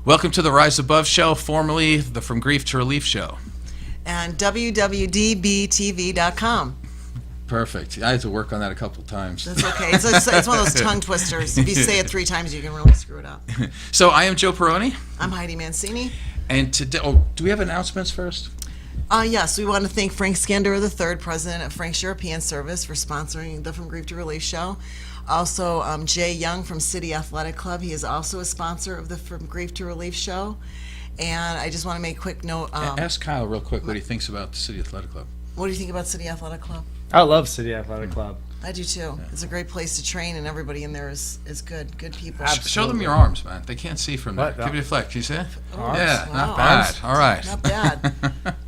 Welcome to the Rise Above Show, formerly the From Grief to Relief Show. And www.dbtv.com. Perfect. I had to work on that a couple times. That's okay. It's one of those tongue twisters. If you say it 3 times, you can really screw it up. So I am Joe Peroni. I'm Heidi Mancini. And today, do we have announcements first? Yes, we want to thank Frank Scandura III, president of Frank's European Service, for sponsoring the From Grief to Relief Show. Also, Jay Young from City Athletic Club. He is also a sponsor of the From Grief to Relief Show. And I just want to make a quick note. Ask Kyle real quick what he thinks about the City Athletic Club. What do you think about City Athletic Club? I love City Athletic Club. I do too. Yeah. It's a great place to train, and everybody in there is good people. Show them your arms, man. They can't see from there. Give me a flex. Can you see it? Arms. Yeah, Wow. not bad. All right. Not bad.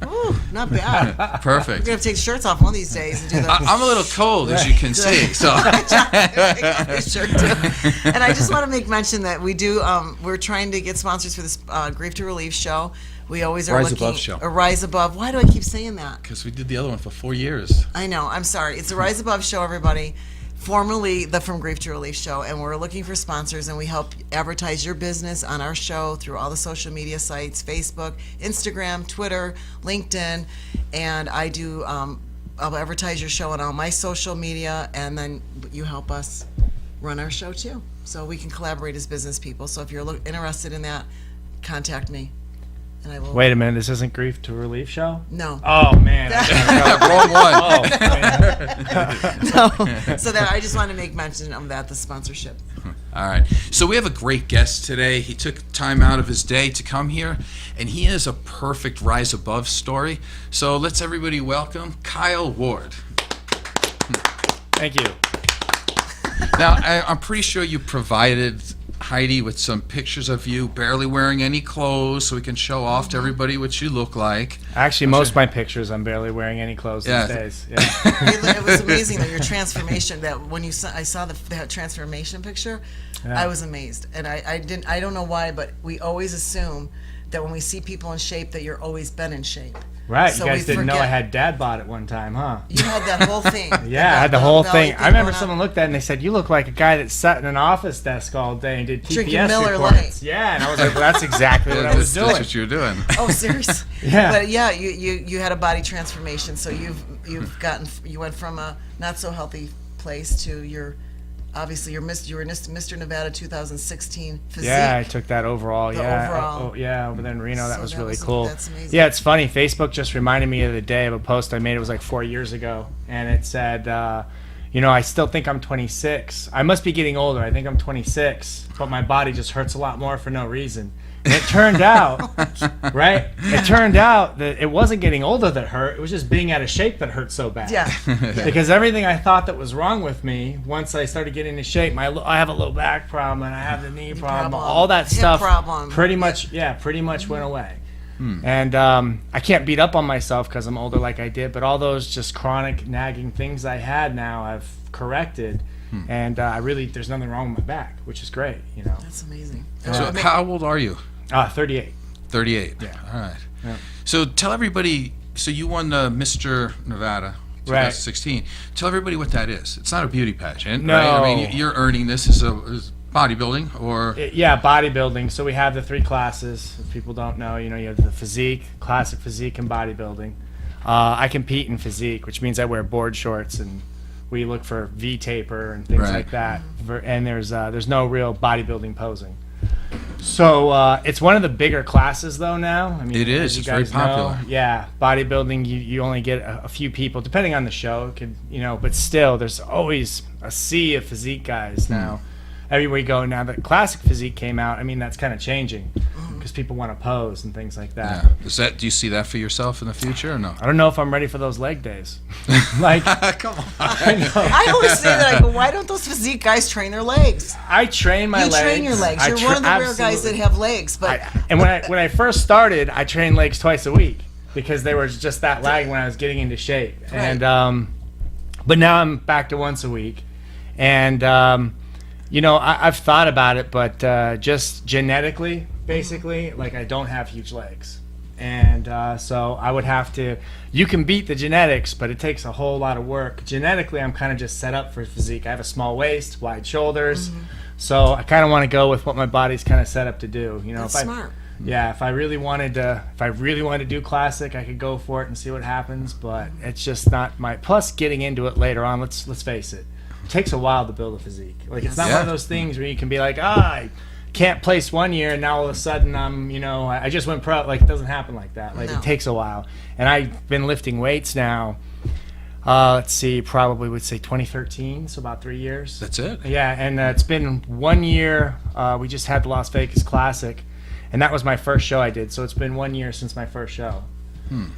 Ooh, not bad. Perfect. We're going to have to take the shirts off one of these days and do the... I'm a little cold, as you can see. So. And I just want to make mention that we're trying to get sponsors for this Grief to Relief show. We always are Rise looking... Above show. A Rise Above. Why do I keep saying that? Because we did the other one for 4 years. I know. I'm sorry. It's a Rise Above show, everybody. Formerly the From Grief to Relief Show, and we're looking for sponsors, and we help advertise your business on our show through all the social media sites, Facebook, Instagram, Twitter, LinkedIn, and I'll advertise your show on all my social media, and then you help us run our show too, so we can collaborate as business people. So if you're interested in that, contact me. And I will. Wait a minute, this isn't Grief to Relief Show? No. Oh, man. Wrong one. Oh, No. So that I just want to make mention of that, the sponsorship. All right. So we have a great guest today. He took time out of his day to come here, and he has a perfect Rise Above story. So let's everybody welcome Kyle Ward. Thank you. Now, I'm pretty sure you provided Heidi with some pictures of you barely wearing any clothes so we can show off to everybody what you look like. Actually, most of my pictures, I'm barely wearing any clothes these days. Yeah. It was amazing that your transformation, that when I saw that transformation picture, yeah. I was amazed. And I don't know why, but we always assume that when we see people in shape that you're always been in shape. Right, so you guys didn't know I had dad bod at one time, huh? You had that whole thing. Yeah, I had the whole thing. I remember someone looked at it and they said, "You look like a guy that sat in an office desk all day and did TPS Drinking Miller reports." Lite. Yeah, and I was like, "Well, that's exactly what I was doing." That's what you were doing. Oh, seriously? Yeah. But yeah, you had a body transformation, so you went from a not so healthy place to obviously you were Mr. Nevada 2016 physique. Yeah, I took that overall. Overall. Over there in Reno. That was really cool. That's amazing. Yeah, it's funny. Facebook just reminded me of the day of a post I made. It was like 4 years ago, and it said, I still think I'm 26. I must be getting older. I think I'm 26, but my body just hurts a lot more for no reason. And it turned out, right? It turned out that it wasn't getting older that hurt. It was just being out of shape that hurt so bad. Yeah. Because everything I thought that was wrong with me, once I started getting into shape, I have a low back problem and I have the knee problem. All that hip stuff problem. pretty much went away. And I can't beat up on myself because I'm older like I did, but all those just chronic nagging things I had now I've corrected. And there's nothing wrong with my back, which is great, That's amazing. So how old are you? 38. 38. Yeah. All right. Yeah. So tell everybody, so you won Mr. Nevada 2016. Right. Tell everybody what that is. It's not a beauty pageant, no. Right? I mean, you're earning this as bodybuilding or... Yeah, bodybuilding. So we have the 3 classes. If people don't know, you have the physique, classic physique, and bodybuilding. I compete in physique, which means I wear board shorts and we look for V-taper and things like that. And there's no real bodybuilding posing. So it's one of the bigger classes though now. I mean, it is. It's very popular. Yeah, bodybuilding. You only get a few people, depending on the show. But still, there's always a sea of physique guys now. Everywhere you go now that classic physique came out, I mean that's kind of changing because people want to pose and things like that. Yeah. Do you see that for yourself in the future or no? I don't know if I'm ready for those leg days. Come on. I always say that. I go, why don't those physique guys train their legs? I train my legs. You train your legs. You're one of the rare guys that have legs. But when I first started, I trained legs twice a week because they were just that lagging when I was getting into shape. Right. And but now I'm back to once a week, and I've thought about it, but just genetically, basically, like I don't have huge legs. And so I would have to, you can beat the genetics, but it takes a whole lot of work. Genetically, I'm kind of just set up for physique. I have a small waist, wide shoulders, So I kind of want to go with what my body's kind of set up to do. You know, That's if smart. Yeah, if I really wanted to do classic, I could go for it and see what happens. But it's just not my. Plus, getting into it later on, let's face it, it takes a while to build a physique. Like it's not one of those things where you can be like, I can't place one year and now all of a sudden I just went pro. Like it doesn't happen like that. Like it takes a while. And I've been lifting weights now. Let's see, probably would say 2013, so about 3 years. That's it? Yeah, and it's been 1 year. We just had the Las Vegas Classic, and that was my first show I did. So it's been 1 year since my first show.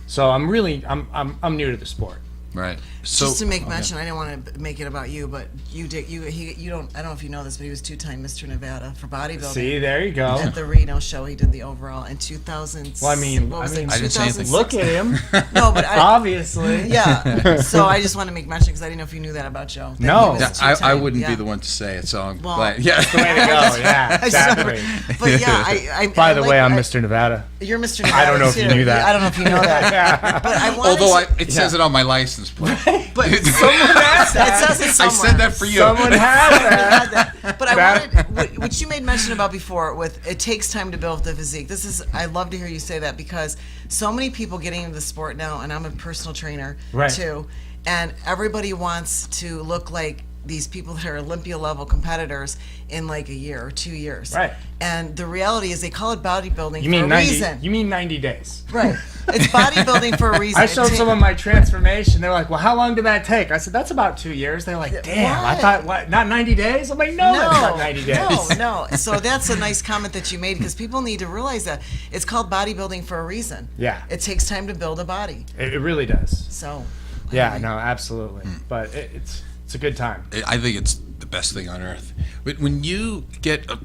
So I'm new to the sport. Right. So, just to make mention, I didn't want to make it about you, but you did. You don't. I don't know if you know this, but he was 2-time Mr. Nevada for bodybuilding. See, there you go. At the Reno show, he did the overall in 2000. Well, I mean, I didn't say anything. Look at him. No, but Obviously. Yeah. So I just want to make mention because I didn't know if you knew that about Joe. That No. he was I 2-time, wouldn't be the one to say it, so I'm Well, glad. Yeah. The way to go. Yeah, exactly. But yeah, By the way, I'm Mr. Nevada. You're Mr. Nevada. I don't know if you too. knew that. I don't know if you know that. But I wanted Although to, it says it on my license plate. but Someone has that. it says it I somewhere. said that for you. Someone has that. But I wanted what you made mention about before with it takes time to build the physique. I love to hear you say that because so many people getting into the sport now, and I'm a personal trainer too, and everybody wants to look like these people that are Olympia level competitors in like a year or 2 years. Right. And the reality is they call it bodybuilding You mean for a 90? reason. You mean 90 days? Right. It's bodybuilding for a reason. I showed someone my transformation. They're like, "Well, how long did that take?" I said, "That's about 2 years." They're like, "Damn, I thought what? Not 90 days?" I'm like, "No, that's not 90 days." No. So that's a nice comment that you made because people need to realize that it's called bodybuilding for a reason. Yeah. It takes time to build a body. It really does. So. Yeah, anyway. no, absolutely. But it's a good time. I think it's the best thing on earth. But when you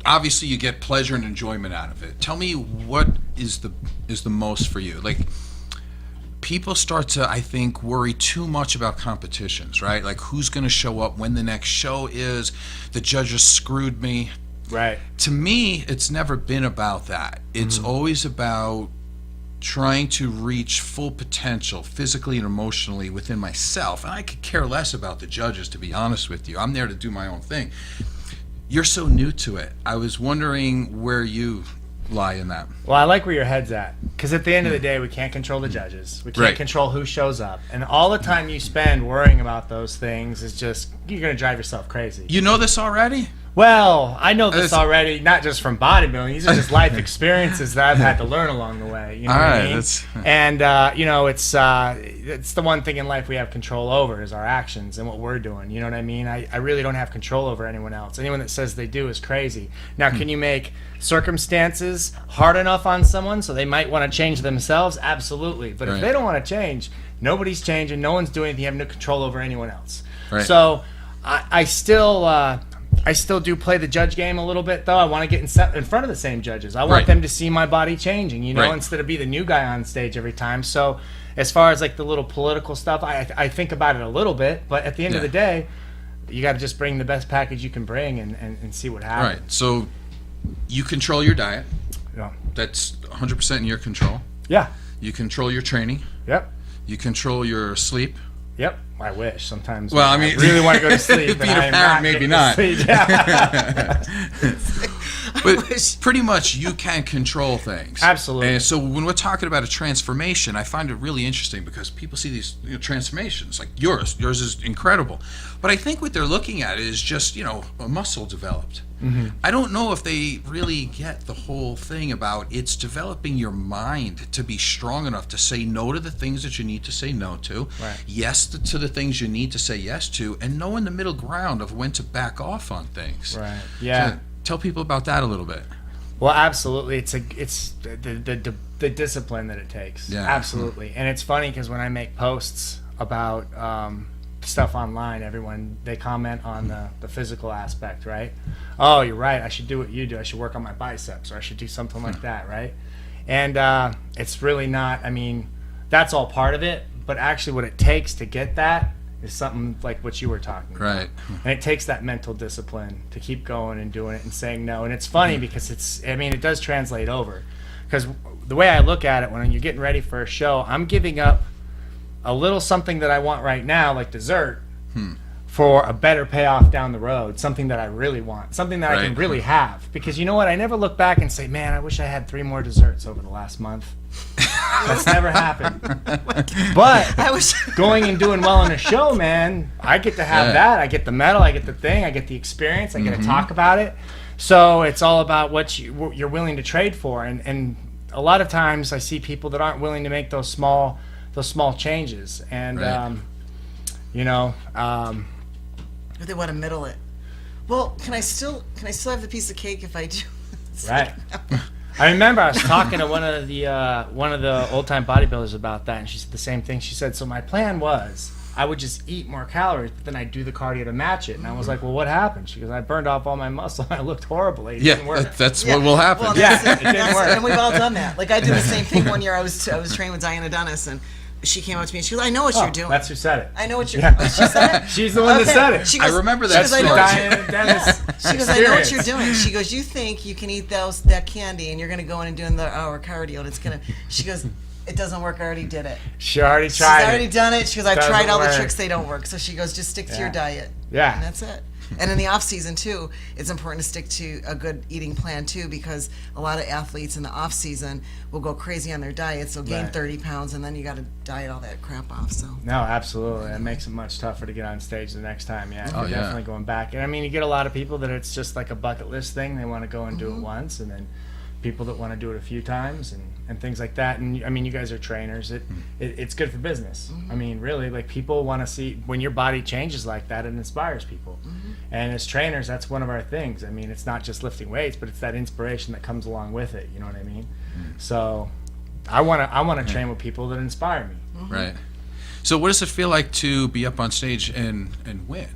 obviously you get pleasure and enjoyment out of it. Tell me what is the most for you? Like people start to, I think, worry too much about competitions, right? Like who's going to show up, when the next show is, the judges screwed me. Right. To me, it's never been about that. It's always about trying to reach full potential physically and emotionally within myself. And I could care less about the judges, to be honest with you. I'm there to do my own thing. You're so new to it. I was wondering where you lie in that. Well, I like where your head's at because at the end of the day, we can't control the judges. We can't control who shows up. And all the time you spend worrying about those things is just, you're going to drive yourself crazy. You know this already? Well, I know this already, not just from bodybuilding. These are just life experiences that I've had to learn along the way. You know what I mean? And it's the one thing in life we have control over is our actions and what we're doing. You know what I mean? I really don't have control over anyone else. Anyone that says they do is crazy. Now, can you make circumstances hard enough on someone so they might want to change themselves? Absolutely. But if they don't want to change, nobody's changing. No one's doing anything. You have no control over anyone else. Right. So I still do play the judge game a little bit, though. I want to get in front of the same judges. I want them to see my body changing, instead of be the new guy on stage every time. So as far as like the little political stuff, I think about it a little bit. But at the end of the day, you got to just bring the best package you can bring and see what happens. Right. So you control your diet. Yeah. That's 100% in your control. Yeah. You control your training. Yep. You control your sleep. Yep. I wish sometimes. Well, I mean, really want to go to sleep. being a parent, maybe not. Yeah. But pretty much you can control things. Absolutely. And so when we're talking about a transformation, I find it really interesting because people see these transformations like yours. Yours is incredible. But I think what they're looking at is just, a muscle developed. Mm-hmm. I don't know if they really get the whole thing about it's developing your mind to be strong enough to say no to the things that you need to say no to, yes to the things you need to say yes to, and knowing the middle ground of when to back off on things. Right. Yeah. So tell people about that a little bit. Well, absolutely. It's the discipline that it takes. Yeah. Absolutely. And it's funny because when I make posts about stuff online, they comment on the physical aspect, right? Oh, you're right. I should do what you do. I should work on my biceps, or I should do something like that, right? And it's really not. I mean, that's all part of it. But actually, what it takes to get that is something like what you were talking about. Right. And it takes that mental discipline to keep going and doing it and saying no. And it's funny because it does translate over. Because the way I look at it, when you're getting ready for a show, I'm giving up a little something that I want right now, like dessert, for a better payoff down the road, something that I really want, something that I can Right. really have. Because you know what? I never look back and say, man, I wish I had 3 more desserts over the last month. That's never happened. But I wish. going and doing well on a show, man, I get to have Yeah. that. I get the medal, I get the thing, I get the experience, I get to talk about it. So it's all about what you're willing to trade for. And a lot of times I see people that aren't willing to make those small changes. And, Right. Or they want to middle it. Well, can I still have the piece of cake if I do? It's right. like- I remember I was talking to one of the old time bodybuilders about that, and she said the same thing. She said, so my plan was I would just eat more calories, but then I'd do the cardio to match it. And I was like, well, what happened? She goes, I burned off all my muscle. I looked horrible. It didn't work. That's Yeah. what will happen. Well, Yeah, that's it didn't work. And we've all done that. Like I did the same thing one year. I was training with Diana Dennis, and she came up to me and she goes, I know what you're doing. That's who said it. I know what you're Yeah. doing. She said it? She's the one that said it. She I remember that she goes, I know story. what you're- Diana Dennis She goes, I know what you're experience. doing. She goes, you think you can eat that candy and you're going to go in and doing the hour cardio and it's going to, she goes, it doesn't work. I already did it. She already She's tried already it. done it. She goes, I've Doesn't tried all work. the tricks. They don't work. So she goes, just stick to your Yeah. diet. Yeah. And that's it. And in the off season too, it's important to stick to a good eating plan too, because a lot of athletes in the off season will go crazy on their diets. They'll gain Right. 30 pounds and then you got to diet all that crap off. So No, absolutely. It makes it much tougher to get on stage the next time. Yeah, Oh, you're yeah. definitely going back. And I mean, you get a lot of people that it's just like a bucket list thing. They want to go and do it once, and then people that want to do it a few times and things like that. And I mean, you guys are trainers. It's good for business. I mean, really, like people want to see when your body changes like that. It inspires people. And as trainers, that's one of our things. I mean, it's not just lifting weights, but it's that inspiration that comes along with it. You know what I mean? So I want to train with people that inspire me. Right. So what does it feel like to be up on stage and win?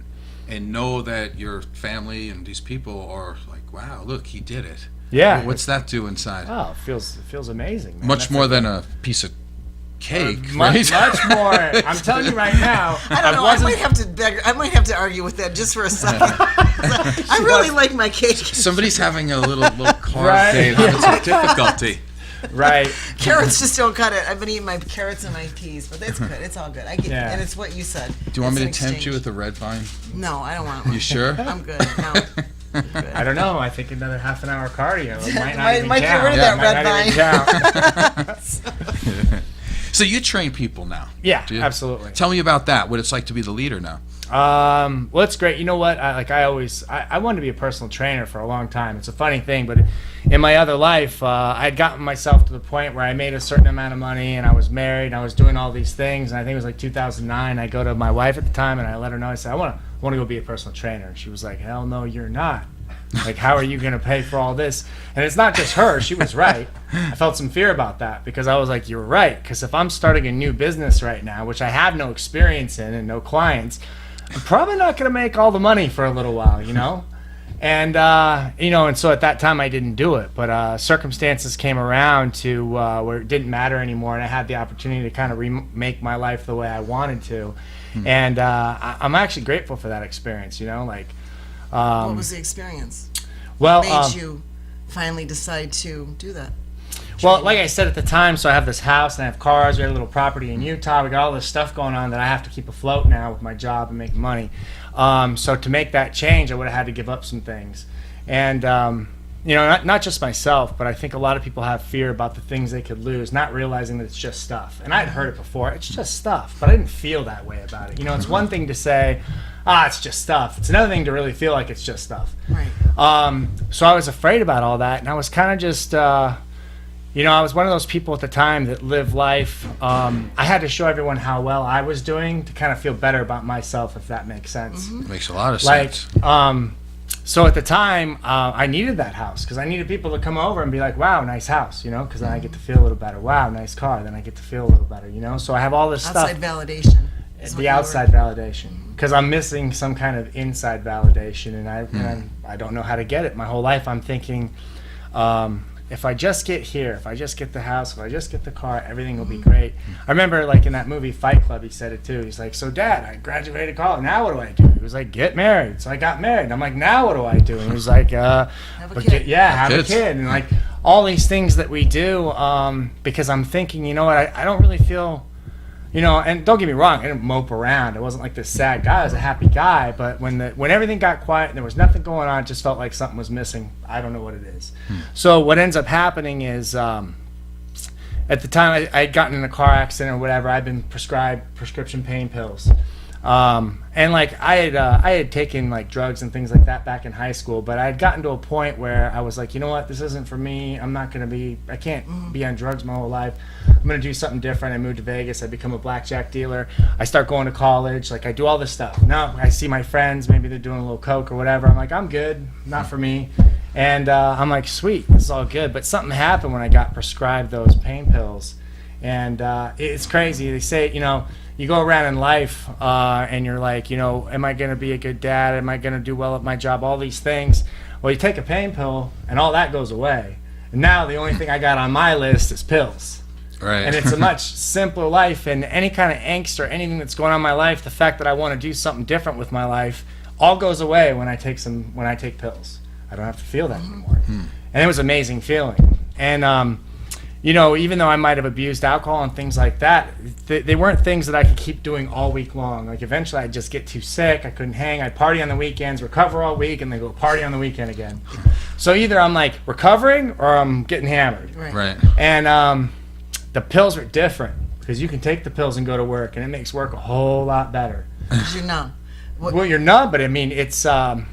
And know that your family and these people are like, wow, look, he did it. Yeah. What's that do inside? Oh, it feels amazing, man. Much That's more like than a piece of cake, much, right? much more. I'm telling you right now. I don't know. I might have to argue with that just for a second. I really like my cake. Somebody's having a little carb Right. day and having some difficulty. Right. Carrots just don't cut it. I've been eating my carrots and my peas, but that's good. It's all good. I get Yeah. and it's what you said. Do you want me to It's an tempt you with exchange. a red vine? No, I don't want one. You sure? I'm good. No. I'm good. I don't know. I think another half an hour cardio it might not Might- even might get count. rid of Yeah, that might red not even count. So you train people now. Yeah, do you? absolutely. Tell me about that. What it's like to be the leader now. Well, it's great. You know what? I wanted to be a personal trainer for a long time. It's a funny thing, but in my other life, I had gotten myself to the point where I made a certain amount of money, and I was married, and I was doing all these things. And I think it was like 2009. I go to my wife at the time, and I let her know. I said, I want to go be a personal trainer. And she was like, hell no, you're not. Like, how are you going to pay for all this? And it's not just her. She was right. I felt some fear about that because I was like, you're right. Because if I'm starting a new business right now, which I have no experience in and no clients, I'm probably not going to make all the money for a little while, you know? And, and so at that time I didn't do it. But circumstances came around to where it didn't matter anymore. And I had the opportunity to kind of remake my life the way I wanted to. And I'm actually grateful for that experience, you know? Like, What was the experience? well, Made you finally decide to do that? well, like I said at the time, so I have this house and I have cars. We have a little property in Utah. We got all this stuff going on that I have to keep afloat now with my job and make money. So to make that change, I would have had to give up some things. And, not just myself, but I think a lot of people have fear about the things they could lose, not realizing that it's just stuff. And I'd heard it before. It's just stuff. But I didn't feel that way about it. You know, it's one thing to say, it's just stuff. It's another thing to really feel like it's just stuff. Right. So I was afraid about all that, and I was kind of just, I was one of those people at the time that lived life. I had to show everyone how well I was doing to kind of feel better about myself, if that makes sense. Makes a lot of Like, sense. so at the time, I needed that house because I needed people to come over and be like, wow, nice house, because then I get to feel a little better. Wow, nice car. Then I get to feel a little better, So I have all this Outside stuff. validation. is what The you were- outside validation, because I'm missing some kind of inside validation, and I don't know how to get it. My whole life I'm thinking, if I just get here, if I just get the house, if I just get the car, everything will be great. I remember, like in that movie Fight Club, he said it too. He's like, so Dad, I graduated college. Now what do I do? He was like, get married. So I got married. And I'm like, now what do I do? And he was like, Have a but kid. have a Kids. kid. And like all these things that we do, because I'm thinking, you know what, I don't really feel and don't get me wrong, I didn't mope around. I wasn't like this sad guy. I was a happy guy. But when everything got quiet and there was nothing going on, it just felt like something was missing. I don't know what it is. So what ends up happening is, at the time I had gotten in a car accident or whatever, I'd been prescribed prescription pain pills. And like I had taken like drugs and things like that back in high school, but I had gotten to a point where I was like, you know what, this isn't for me. I can't be on drugs my whole life. I'm going to do something different. I moved to Vegas. I become a blackjack dealer. I start going to college. Like I do all this stuff. Now I see my friends, maybe they're doing a little coke or whatever. I'm like, I'm good. Not for me. And I'm like, sweet, this is all good. But something happened when I got prescribed those pain pills. And it's crazy. They say, you go around in life and you're like, am I going to be a good dad? Am I going to do well at my job? All these things. Well, you take a pain pill and all that goes away. And now the only thing I got on my list is pills. Right. And it's a much simpler life, and any kind of angst or anything that's going on in my life, the fact that I want to do something different with my life, all goes away when I take pills. I don't have to feel that anymore. And it was an amazing feeling. And even though I might have abused alcohol and things like that, they weren't things that I could keep doing all week long. Like eventually I'd just get too sick, I couldn't hang, I'd party on the weekends, recover all week, and then go party on the weekend again. So either I'm like recovering or I'm getting hammered. Right. And the pills are different because you can take the pills and go to work, and it makes work a whole lot better. You're numb. Well, you're numb, but I mean, it's the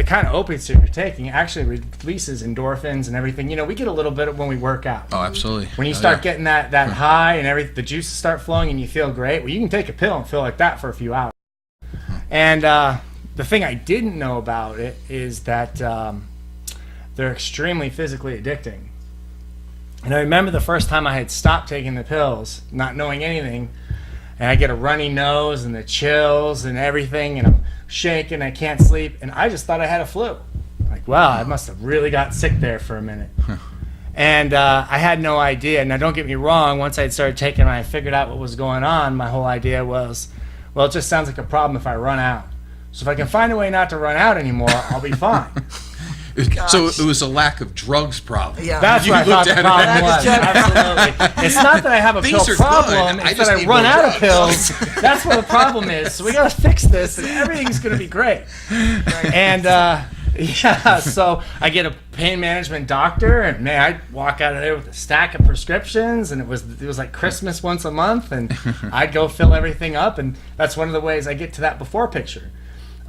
kind of opiates that you're taking actually releases endorphins and everything. We get a little bit of when we work out. Oh, absolutely. When you start getting that high and the juices start flowing and you feel great, well, you can take a pill and feel like that for a few hours. And the thing I didn't know about it is that they're extremely physically addicting. And I remember the first time I had stopped taking the pills, not knowing anything, and I get a runny nose and the chills and everything, and I'm shaking, I can't sleep, and I just thought I had a flu. Like, wow, I must have really got sick there for a minute. And I had no idea. Now, don't get me wrong, once I had started taking it and I figured out what was going on, my whole idea was, well, it just sounds like a problem if I run out. So if I can find a way not to run out anymore, I'll be fine. So it was a lack of drugs problem. Yeah. That's what I thought the problem was. Absolutely. It's not that I have a pill problem. It's that I run out of pills. That's what the problem is. So we got to fix this, and everything's going to be great. And so I get a pain management doctor, and man, I'd walk out of there with a stack of prescriptions, and it was like Christmas once a month, and I'd go fill everything up, and that's one of the ways I get to that before picture.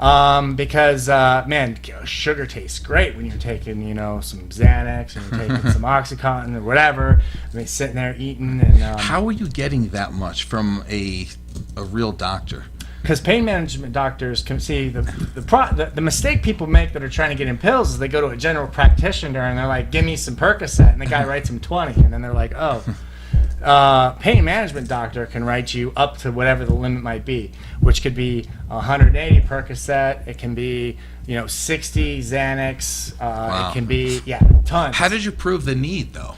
Because man, sugar tastes great when you're taking, some Xanax and you're taking some OxyContin or whatever. And you're sitting there eating. And how are you getting that much from a real doctor? Because pain management doctors can see the mistake people make that are trying to get in pills is they go to a general practitioner and they're like, give me some Percocet, and the guy writes them 20, and then they're like, oh. Pain management doctor can write you up to whatever the limit might be, which could be 180 Percocet, it can be 60 Xanax, Wow. It can be tons. How did you prove the need, though?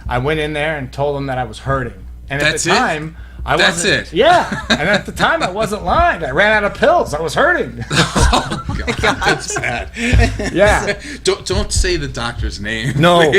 I went in there and told them that I was hurting, and That's at the it? time I That's wasn't. it? Yeah, and at the time I wasn't lying. I ran out of pills. I was hurting. Oh God, that's bad. Yeah. Don't say the doctor's name. No,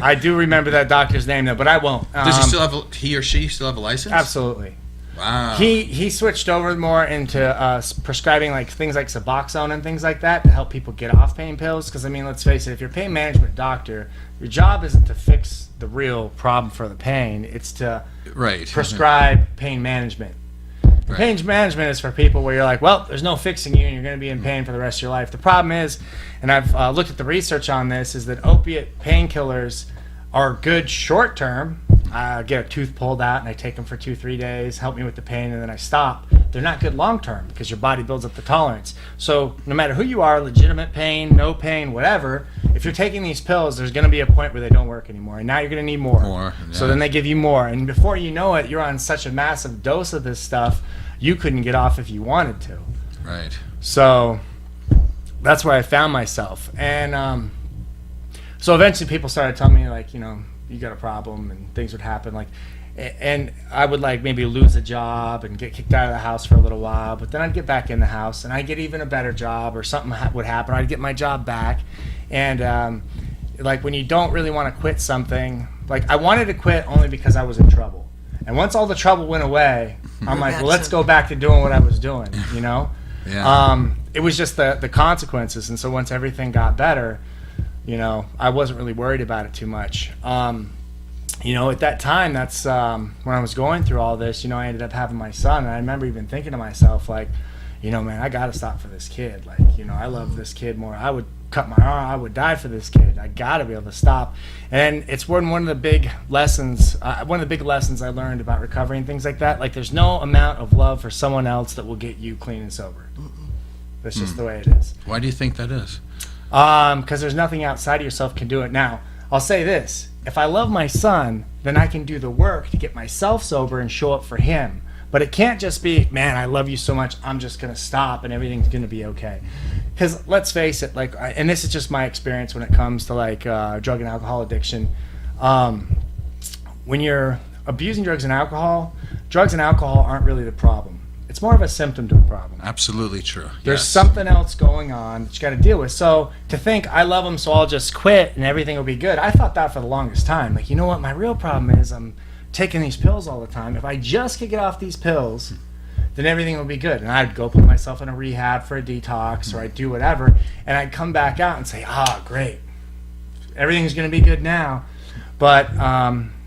I do remember that doctor's name though, but I won't. Does he or she still have a license? Absolutely. Wow. He switched over more into prescribing like things like Suboxone and things like that to help people get off pain pills. Because I mean, let's face it, if you're a pain management doctor, your job isn't to fix the real problem for the pain; it's to prescribe pain management. Right. Pain management is for people where you're like, well, there's no fixing you, and you're going to be in pain for the rest of your life. The problem is, and I've looked at the research on this, is that opiate painkillers are good short term. I get a tooth pulled out and I take them for 2-3 days, help me with the pain, and then I stop. They're not good long term because your body builds up the tolerance. So no matter who you are, legitimate pain, no pain, whatever, if you're taking these pills, there's going to be a point where they don't work anymore, and now you're going to need more. So then they give you more, and before you know it, you're on such a massive dose of this stuff, you couldn't get off if you wanted to. Right. So that's where I found myself, and so eventually people started telling me, like, you got a problem, and things would happen, like, and I would like maybe lose a job and get kicked out of the house for a little while, but then I'd get back in the house and I'd get even a better job, or something would happen, I'd get my job back. And like when you don't really want to quit something, like I wanted to quit only because I was in trouble, And once all the trouble went away, I'm like, well, let's Gotcha. go back to doing what I was doing, you know? Yeah. It was just the consequences. And so once everything got better, you know, I wasn't really worried about it too much. You know, at that time, that's when I was going through all this, you know, I ended up having my son. And I remember even thinking to myself, like, you know, man, I got to stop for this kid. Like, you know, I love this kid more. I would cut my arm. I would die for this kid. I got to be able to stop. And it's one of the big lessons, I learned about recovery and things like that. Like, there's no amount of love for someone else that will get you clean and sober. That's just the way it is. Why do you think that is? Because there's nothing outside of yourself can do it. Now, I'll say this. If I love my son, then I can do the work to get myself sober and show up for him. But it can't just be, man, I love you so much, I'm just going to stop and everything's going to be okay. Because let's face it, like, and this is just my experience when it comes to, like, drug and alcohol addiction. When you're abusing drugs and alcohol aren't really the problem. It's more of a symptom to the problem. Absolutely true. There's Yes. something else going on that you got to deal with. So to think I love him, so I'll just quit and everything will be good. I thought that for the longest time. Like, you know what? My real problem is I'm taking these pills all the time. If I just could get off these pills, then everything will be good. And I'd go put myself in a rehab for a detox, or I'd do whatever, and I'd come back out and say, great, everything's going to be good now. But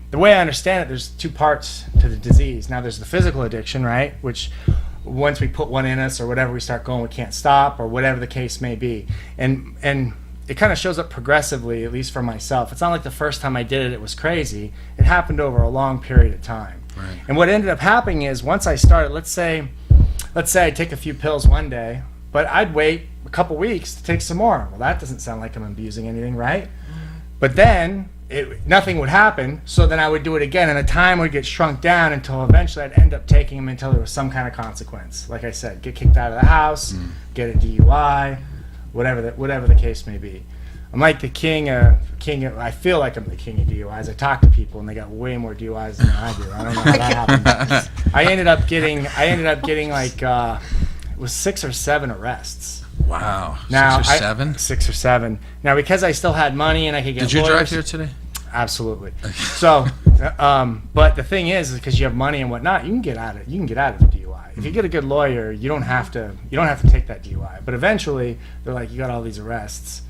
the way I understand it, there's two parts to the disease. Now, there's the physical addiction, right? Which once we put one in us or whatever, we start going, we can't stop, or whatever the case may be. And it kind of shows up progressively, at least for myself. It's not like the first time I did it, it was crazy. It happened over a long period of time. Right. And what ended up happening is once I started, let's say I take a few pills one day, but I'd wait a couple weeks to take some more. Well, that doesn't sound like I'm abusing anything, right? But then nothing would happen, so then I would do it again, and the time would get shrunk down until eventually I'd end up taking them until there was some kind of consequence. Like I said, get kicked out of the house, get a DUI, whatever the case may be. I'm like the king of, I feel like I'm the king of DUIs. I talk to people and they got way more DUIs than I do. I don't know how that happened. I ended up getting like it was 6 or 7 arrests. Wow. Now, 6 or 7? 6 or 7. Now, because I still had money and I could get Did you drive lawyers- here today? Absolutely. So, but the thing is because you have money and whatnot, you can get out of the DUI. If you get a good lawyer, you don't have to take that DUI. But eventually, they're like, you got all these arrests.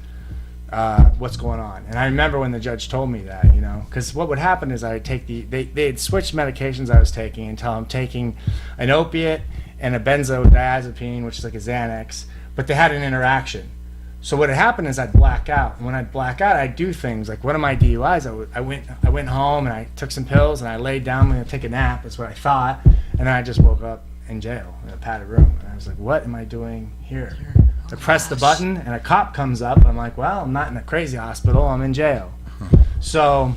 What's going on? And I remember when the judge told me that, you know, because what would happen is I would take they had switched medications I was taking until I'm taking an opiate and a benzodiazepine, which is like a Xanax, but they had an interaction. So what had happened is I'd black out. And when I'd black out, I'd do things like one of my DUIs. I went home and I took some pills and I laid down and take a nap. That's what I thought. And then I just woke up in jail in a padded room. And I was like, what am I doing here? I press the button and a cop comes up. I'm like, well, I'm not in a crazy hospital. I'm in jail. So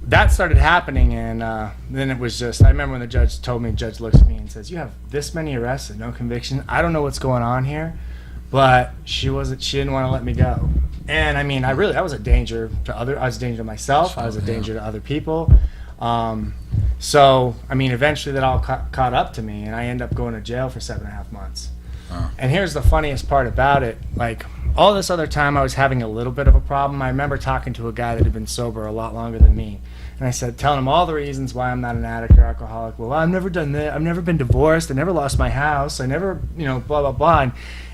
that started happening, and then it was just, I remember when the judge told me, the judge looks at me and says, you have this many arrests and no conviction. I don't know what's going on here, but she didn't want to let me go. And I mean, I was a danger to I was a danger to myself. I was a danger to other people. So, I mean, eventually that all caught up to me, and I ended up going to jail for 7.5 months. And here's the funniest part about it. Like, all this other time I was having a little bit of a problem. I remember talking to a guy that had been sober a lot longer than me. And I said, telling him all the reasons why I'm not an addict or alcoholic. Well, I've never done that. I've never been divorced. I never lost my house. I never, blah, blah, blah.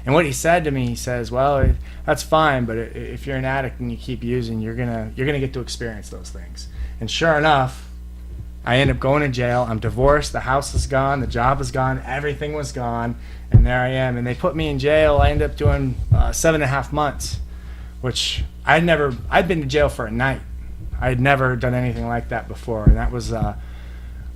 And what he said to me, he says, well, that's fine, but if you're an addict and you keep using, you're gonna get to experience those things. And sure enough, I end up going to jail. I'm divorced. The house is gone. The job is gone. Everything was gone. And there I am. And they put me in jail. I ended up doing 7.5 months, which I'd been to jail for a night. I had never done anything like that before. And that was,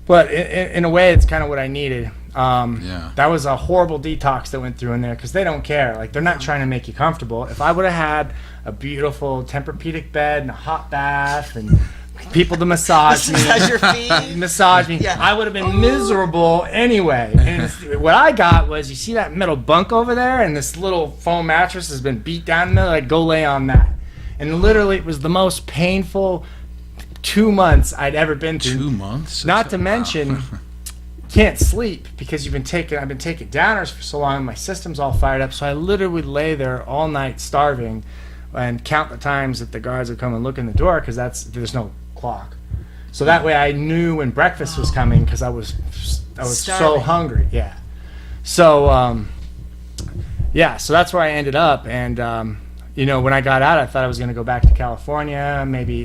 but in a way, it's kind of what I needed. Yeah. That was a horrible detox that went through in there because they don't care. Like, they're not trying to make you comfortable. If I would have had a beautiful Tempur-Pedic bed and a hot bath and people to massage me, Massage your feet. massage me, Yeah. I would have been miserable anyway. And what I got was, you see that metal bunk over there, and this little foam mattress has been beat down in there. I'd go lay on that, and literally it was the most painful 2 months I'd ever been through. 2 months? Not to mention, can't sleep because I've been taking downers for so long, and my system's all fired up. So I literally would lay there all night starving, and count the times that the guards would come and look in the door because there's no clock. So that way I knew when breakfast was coming because I was so Starving. hungry. Yeah. So so that's where I ended up. And when I got out, I thought I was going to go back to California, maybe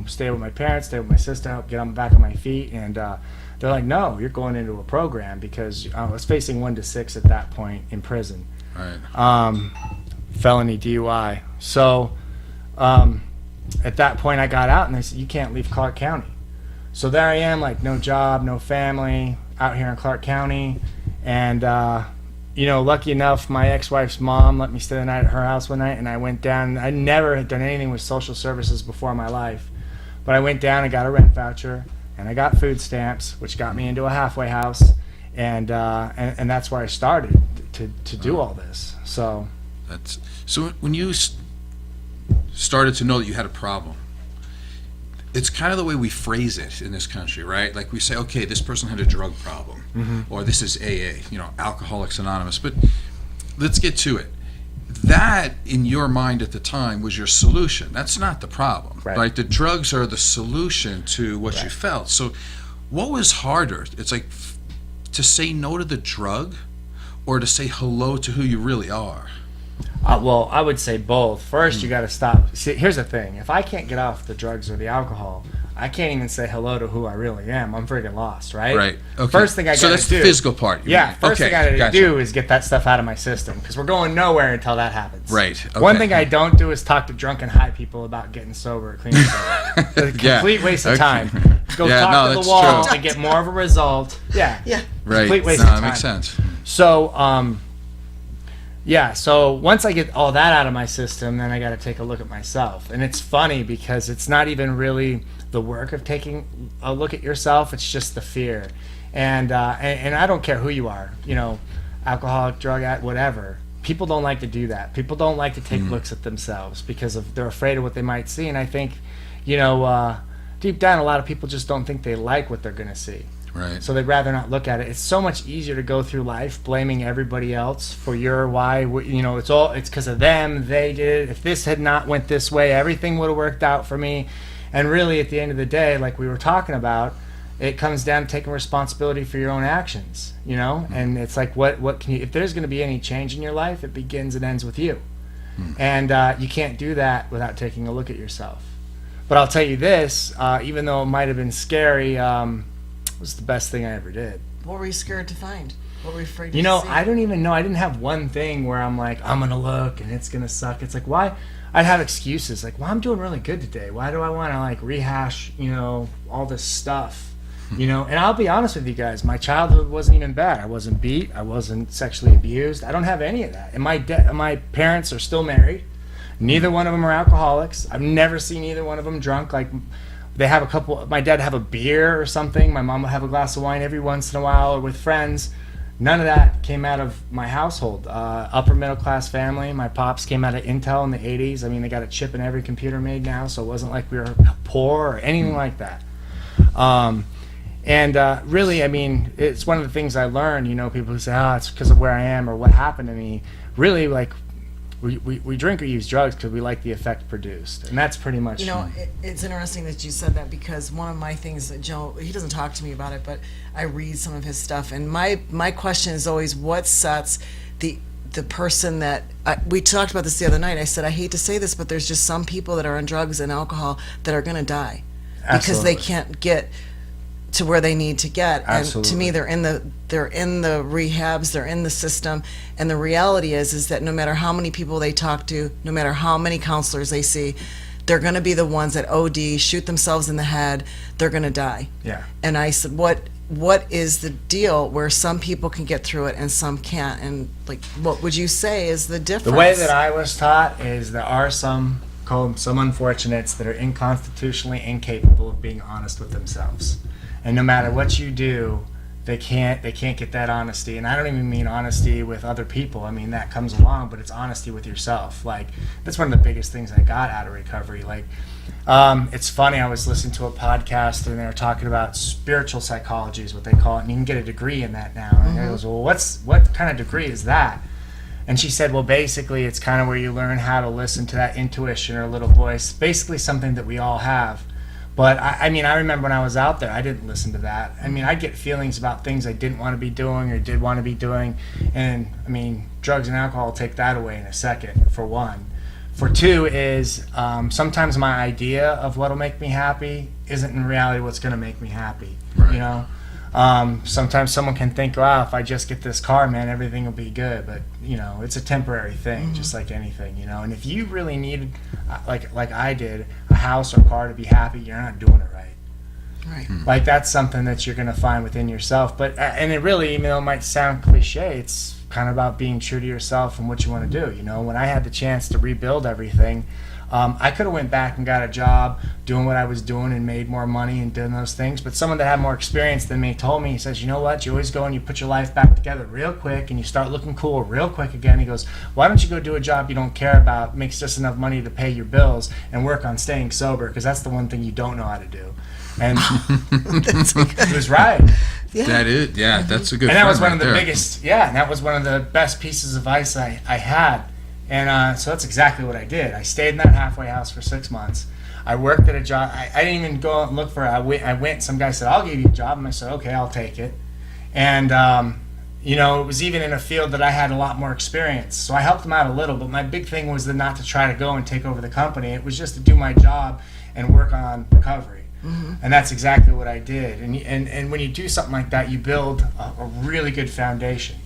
stay with my parents, stay with my sister, help get on back on my feet. And they're like, no, you're going into a program, because I was facing 1 to 6 at that point in prison. Right. Felony DUI. So at that point I got out, and they said, you can't leave Clark County. So there I am, like, no job, no family, out here in Clark County. And lucky enough, my ex-wife's mom let me stay the night at her house one night, and I went down. I never had done anything with social services before in my life, but I went down and got a rent voucher, and I got food stamps, which got me into a halfway house, and that's where I started to do all this. So when you started to know that you had a problem, it's kind of the way we phrase it in this country, right? Like, we say, okay, this person had a drug problem, or this is AA, Alcoholics Anonymous. But let's get to it. That, in your mind at the time, was your solution. That's not the problem, right? The drugs are the solution to what you felt. So what was harder? It's like to say no to the drug, or to say hello to who you really are? Well, I would say both. First, you got to stop. See, here's the thing. If I can't get off the drugs or the alcohol, I can't even say hello to who I really am. I'm freaking lost, right? Right. Okay. First thing I got to do. So that's the physical part. First thing I got to do is get that stuff out of my system, because we're going nowhere until that happens. Right. Okay. One thing I don't do is talk to drunk and high people about getting sober or clean sober. It's a complete waste of time. Go talk to the wall to get more of a result. Yeah. Right. Complete waste of time. That makes sense. So, so once I get all that out of my system, then I got to take a look at myself. And it's funny, because it's not even really the work of taking a look at yourself, it's just the fear. And I don't care who you are, alcoholic, drug addict, whatever. People don't like to do that. People don't like to take looks at themselves because they're afraid of what they might see. And I think, deep down, a lot of people just don't think they like what they're going to see. Right. So they'd rather not look at it. It's so much easier to go through life blaming everybody else for your why. It's because of them. They did it. If this had not went this way, everything would have worked out for me. And really, at the end of the day, like we were talking about, it comes down to taking responsibility for your own actions. And it's like, what can you? If there's going to be any change in your life, it begins and ends with you. And you can't do that without taking a look at yourself. But I'll tell you this: even though it might have been scary. Was the best thing I ever did. What were you scared to find? What were you afraid to see? I don't even know. I didn't have one thing where I'm like, I'm going to look and it's going to suck. It's like, why? I'd have excuses like, well, I'm doing really good today. Why do I want to like rehash, all this stuff, And I'll be honest with you guys, my childhood wasn't even bad. I wasn't beat. I wasn't sexually abused. I don't have any of that. And my parents are still married. Neither one of them are alcoholics. I've never seen either one of them drunk. Like, they have my dad have a beer or something. My mom would have a glass of wine every once in a while or with friends. None of that came out of my household. Upper middle class family. My pops came out of Intel in the 80s. I mean, they got a chip in every computer made now, so it wasn't like we were poor or anything like that. Really, I mean, it's one of the things I learned, people who say, it's because of where I am or what happened to me. Really, like, we drink or use drugs because we like the effect produced, and that's pretty much. It's interesting that you said that, because one of my things that Joe, he doesn't talk to me about it, but I read some of his stuff, and my question is always, what sets the person that we talked about this the other night. I said, I hate to say this, but there's just some people that are on drugs and alcohol that are going to die because they can't get to where they need to get. Absolutely. And to me, they're in the rehabs, they're in the system, and the reality is that no matter how many people they talk to, no matter how many counselors they see, they're going to be the ones that OD, shoot themselves in the head, they're going to die. Yeah. And I said, what is the deal where some people can get through it and some can't? And like, what would you say is the difference? The way that I was taught is there are some unfortunates that are unconstitutionally incapable of being honest with themselves. And no matter what you do, they can't get that honesty. And I don't even mean honesty with other people. I mean, that comes along, but it's honesty with yourself. Like, that's one of the biggest things I got out of recovery. Like, it's funny, I was listening to a podcast and they were talking about spiritual psychology is what they call it, and you can get a degree in that now. And I goes, well, what kind of degree is that? And she said, well, basically it's kind of where you learn how to listen to that intuition or little voice, basically something that we all have. But I mean, I remember when I was out there, I didn't listen to that. I mean, I'd get feelings about things I didn't want to be doing or did want to be doing. And I mean, drugs and alcohol take that away in a second, for one. For two is sometimes my idea of what'll make me happy isn't in reality what's going to make me happy. Right. You know? Sometimes someone can think, wow, if I just get this car, man, everything will be good. But, you know, it's a temporary thing, just like anything, you know. And if you really needed, like I did, a house or car to be happy, you're not doing it right. Right. Like, that's something that you're going to find within yourself. But, and it really, even though it might sound cliche, it's kind of about being true to yourself and what you want to do. You know, when I had the chance to rebuild everything, I could have went back and got a job doing what I was doing and made more money and doing those things. But someone that had more experience than me told me, he says, you know what, you always go and you put your life back together real quick and you start looking cool real quick again. He goes, why don't you go do a job you don't care about, makes just enough money to pay your bills, and work on staying sober, because that's the one thing you don't know how to do. And he was right. Yeah. That is, yeah, that's a good. And that was friend one of the right there. biggest, yeah, and that was one of the best pieces of advice I had. And so that's exactly what I did. I stayed in that halfway house for 6 months. I worked at a job. I didn't even go out and look for it. I went, some guy said, I'll give you a job. And I said, okay, I'll take it. And, you know, it was even in a field that I had a lot more experience. So I helped them out a little, but my big thing was not to try to go and take over the company. It was just to do my job and work on recovery. And that's exactly what I did. And when you do something like that, you build a really good foundation.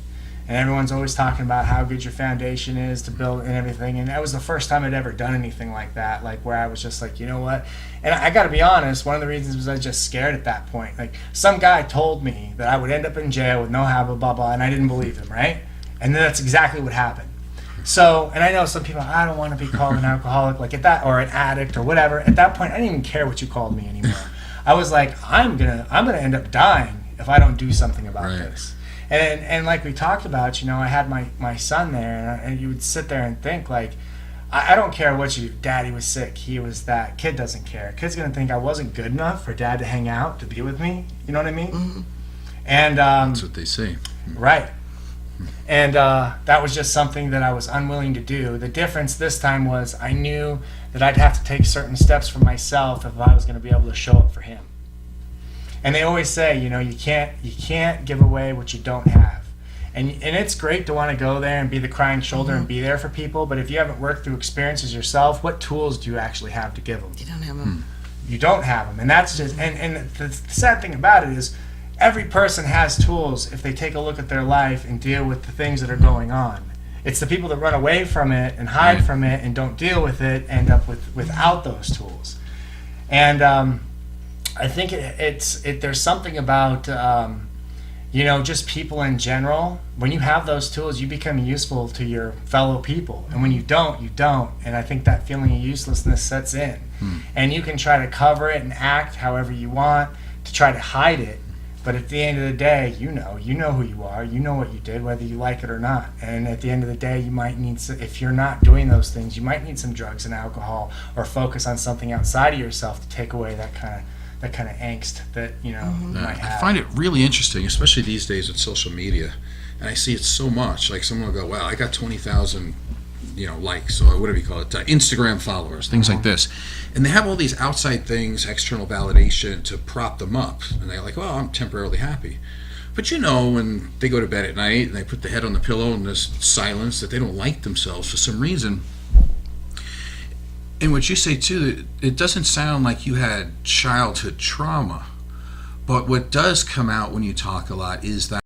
And everyone's always talking about how good your foundation is to build and everything. And that was the first time I'd ever done anything like that, like where I was just like, you know what? And I got to be honest, one of the reasons was I was just scared at that point. Like, some guy told me that I would end up in jail with no habit, blah, blah, and I didn't believe him, right? And then that's exactly what happened. So, and I know some people, I don't want to be called an alcoholic, like at that, or an addict or whatever. At that point, I didn't even care what you called me anymore. I was like, I'm gonna end up dying if I don't do something about this. And like we talked about, you know, I had my son there, and you would sit there and think, like, I don't care what you do. Daddy was sick. He was that. Kid doesn't care. Kid's going to think I wasn't good enough for Dad to hang out, to be with me. You know what I mean? And That's what they say. right. And that was just something that I was unwilling to do. The difference this time was I knew that I'd have to take certain steps for myself if I was going to be able to show up for him. And they always say, you know, you can't give away what you don't have. And it's great to want to go there and be the crying shoulder and be there for people, but if you haven't worked through experiences yourself, what tools do you actually have to give them? You don't have them. You don't have them. And that's just, and the sad thing about it is every person has tools if they take a look at their life and deal with the things that are going on. It's the people that run away from it and hide from it and don't deal with it end up without those tools. And I think there's something about, you know, just people in general. When you have those tools, you become useful to your fellow people. And when you don't, you don't. And I think that feeling of uselessness sets in. And you can try to cover it and act however you want to try to hide it. But at the end of the day, you know who you are. You know what you did, whether you like it or not. And at the end of the day, you might need, if you're not doing those things, you might need some drugs and alcohol, or focus on something outside of yourself to take away that kind of angst that, you know, you might have. I find it really interesting, especially these days with social media, and I see it so much. Like, someone will go, "Wow, I got 20,000, you know, likes, or whatever you call it, Instagram followers, things like this," and they have all these outside things, external validation to prop them up, and they're like, "Well, I'm temporarily happy." But you know, when they go to bed at night and they put the head on the pillow in this silence, that they don't like themselves for some reason. And what you say too, it doesn't sound like you had childhood trauma, but what does come out when you talk a lot is that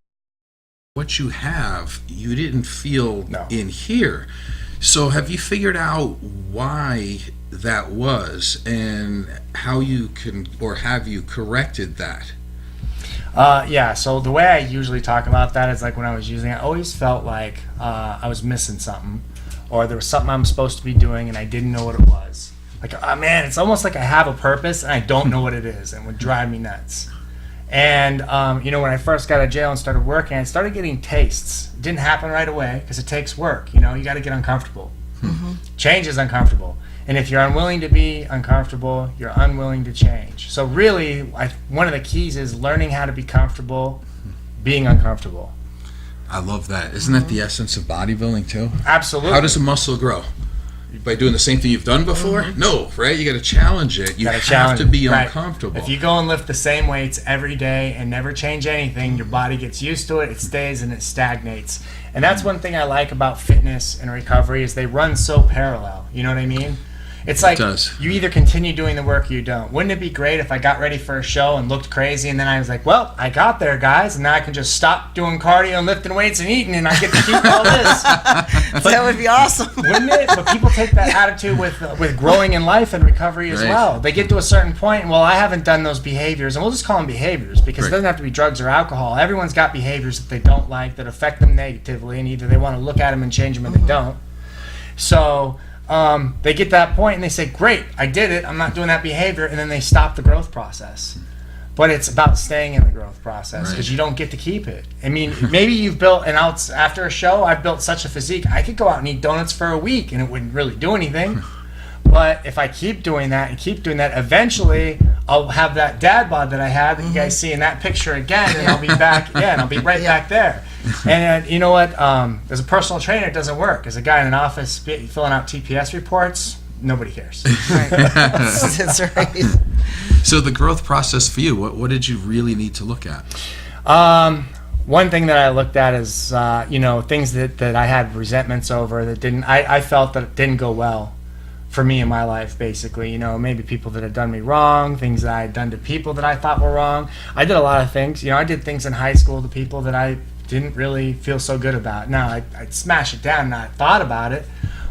what you have, you didn't feel in here. So have you figured out why that was, and how you can, or have you corrected that? Yeah, so the way I usually talk about that is like when I was using it, I always felt like I was missing something, or there was something I'm supposed to be doing and I didn't know what it was. Like, oh man, it's almost like I have a purpose and I don't know what it is, and it would drive me nuts. And, you know, when I first got out of jail and started working, I started getting tastes. It didn't happen right away because it takes work, you know, you got to get uncomfortable. Change is uncomfortable. And if you're unwilling to be uncomfortable, you're unwilling to change. So really, one of the keys is learning how to be comfortable being uncomfortable. I love that. Isn't that the essence of bodybuilding too? Absolutely. How does a muscle grow? by doing the same thing you've done before? No, right? You got to challenge it. You have to be uncomfortable. If you go and lift the same weights every day and never change anything, your body gets used to it, it stays, and it stagnates. And that's one thing I like about fitness and recovery is they run so parallel. You know what I mean? It's like you either continue doing the work or you don't. Wouldn't it be great if I got ready for a show and looked crazy and then I was like, well, I got there, guys, and now I can just stop doing cardio and lifting weights and eating and I get to keep all this. That would be awesome. Wouldn't it? But people take that attitude with growing in life and recovery as well. They get to a certain point and, well, I haven't done those behaviors, and we'll just call them behaviors because it doesn't have to be drugs or alcohol. Everyone's got behaviors that they don't like that affect them negatively, and either they want to look at them and change them or they don't. So they get to that point and they say, great, I did it, I'm not doing that behavior, and then they stop the growth process. But it's about staying in the growth process because you don't get to keep it. I mean, maybe you've built, and after a show, I've built such a physique, I could go out and eat donuts for a week and it wouldn't really do anything. But if I keep doing that and keep doing that, eventually I'll have that dad bod that I had that you guys see in that picture again, and I'll be back, and I'll be right back there. And you know what? As a personal trainer, it doesn't work. As a guy in an office filling out TPS reports, nobody cares. Right. That's right. So the growth process for you, what did you really need to look at? One thing that I looked at is, things that I had resentments over that I felt that it didn't go well for me in my life, basically. Maybe people that had done me wrong, things that I had done to people that I thought were wrong. I did a lot of things. I did things in high school to people that I didn't really feel so good about. Now, I'd smash it down and I thought about it,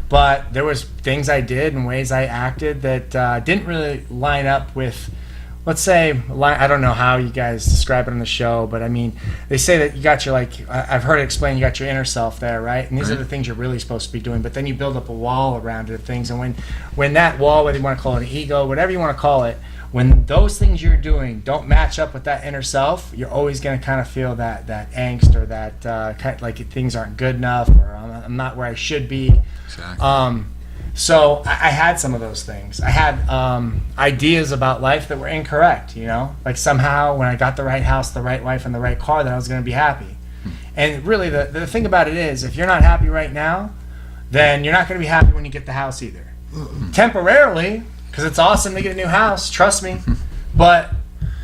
but there was things I did and ways I acted that didn't really line up with, let's say, I don't know how you guys describe it on the show, but I mean, they say that you got your, I've heard it explained, you got your inner self there, right? And these are the things you're really supposed to be doing, but then you build up a wall around it of things, and when that wall, whether you want to call it an ego, whatever you want to call it, when those things you're doing don't match up with that inner self, you're always going to kind of feel that angst or that kind of like things aren't good enough, or I'm not where I should be. Exactly. So I had some of those things. I had ideas about life that were incorrect, like somehow when I got the right house, the right wife, and the right car, that I was going to be happy. And really the thing about it is, if you're not happy right now, then you're not going to be happy when you get the house either. Temporarily, because it's awesome to get a new house, trust me, but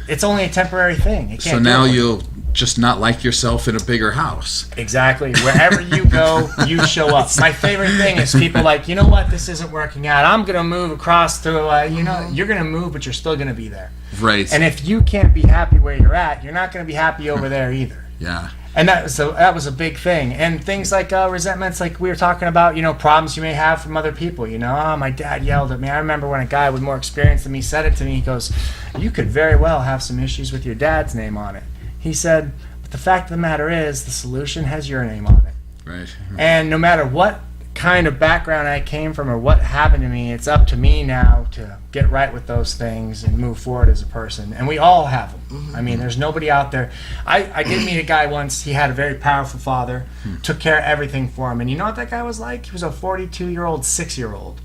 it's only a temporary thing. It can't So now you'll just not like yourself in a bigger house. Exactly. Wherever you go, you show up. My favorite thing is people like, you know what, this isn't working out. I'm going to move across to, you're going to move, but you're still going to be there. Right. And if you can't be happy where you're at, you're not going to be happy over there either. Yeah. And that was a big thing. And things like resentments, like we were talking about, problems you may have from other people. My dad yelled at me. I remember when a guy with more experience than me said it to me. He goes, you could very well have some issues with your dad's name on it. He said, but the fact of the matter is, the solution has your name on it. Right. And no matter what kind of background I came from or what happened to me, it's up to me now to get right with those things and move forward as a person. And we all have them. I mean, there's nobody out there. I did meet a guy once. He had a very powerful father, took care of everything for him. And you know what that guy was like? He was a 42-year-old, 6-year-old.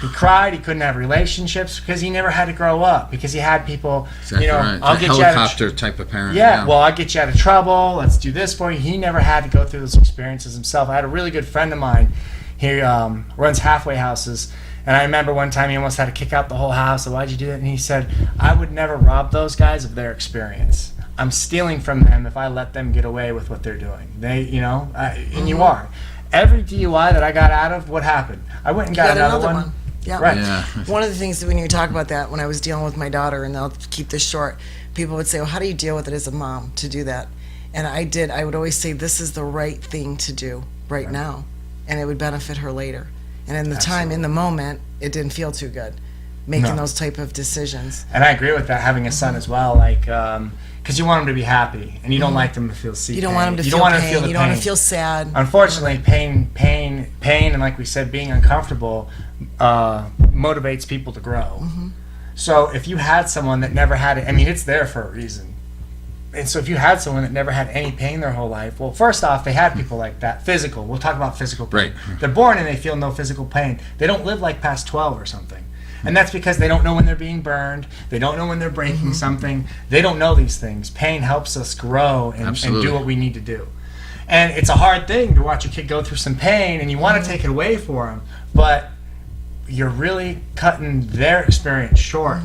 He cried. He couldn't have relationships because he never had to grow up, because he had people, Exactly right. I'll get helicopter type of parent. Yeah, well, I'll get you out of trouble. Let's do this for you. He never had to go through those experiences himself. I had a really good friend of mine. He runs halfway houses. And I remember one time he almost had to kick out the whole house. So why'd you do that? And he said, I would never rob those guys of their experience. I'm stealing from them if I let them get away with what they're doing. And you are. Every DUI that I got out of, what happened? I went and got another one. Yeah. Right. Yeah. One of the things that when you talk about that, when I was dealing with my daughter, and I'll keep this short, people would say, well, how do you deal with it as a mom to do that? And I would always say, this is the right thing to do right now, and it would benefit her later. And in the time, in the moment, it didn't feel too good making those type of decisions. And I agree with that, having a son as well, because you want him to be happy, and you don't like them to feel pain. You don't want him to feel pain. You don't want him to feel sad. Unfortunately, pain, and like we said, being uncomfortable motivates people to grow. So if you had someone that never had it, I mean, it's there for a reason. And so if you had someone that never had any pain their whole life, well, first off, they had people like that. Physical. We'll talk about physical pain. Right. They're born and they feel no physical pain. They don't live like past 12 or something. And that's because they don't know when they're being burned. They don't know when they're breaking something. They don't know these things. Pain helps us grow and do what we need to do. And it's a hard thing to watch your kid go through some pain, and you want to take it away for them. But you're really cutting their experience short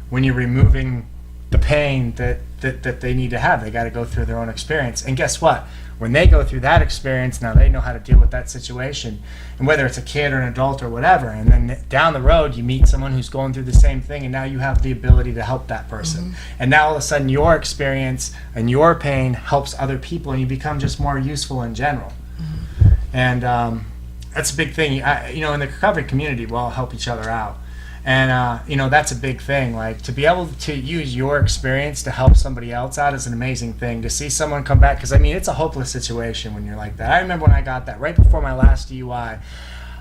when you're removing the pain that they need to have. They got to go through their own experience. And guess what? When they go through that experience, now they know how to deal with that situation. And whether it's a kid or an adult or whatever, and then down the road you meet someone who's going through the same thing, and now you have the ability to help that person. And now all of a sudden your experience and your pain helps other people, and you become just more useful in general. And that's a big thing. You know, in the recovery community, we all help each other out. And, you know, that's a big thing. Like, to be able to use your experience to help somebody else out is an amazing thing. To see someone come back, because, I mean, it's a hopeless situation when you're like that. I remember when I got that right before my last DUI.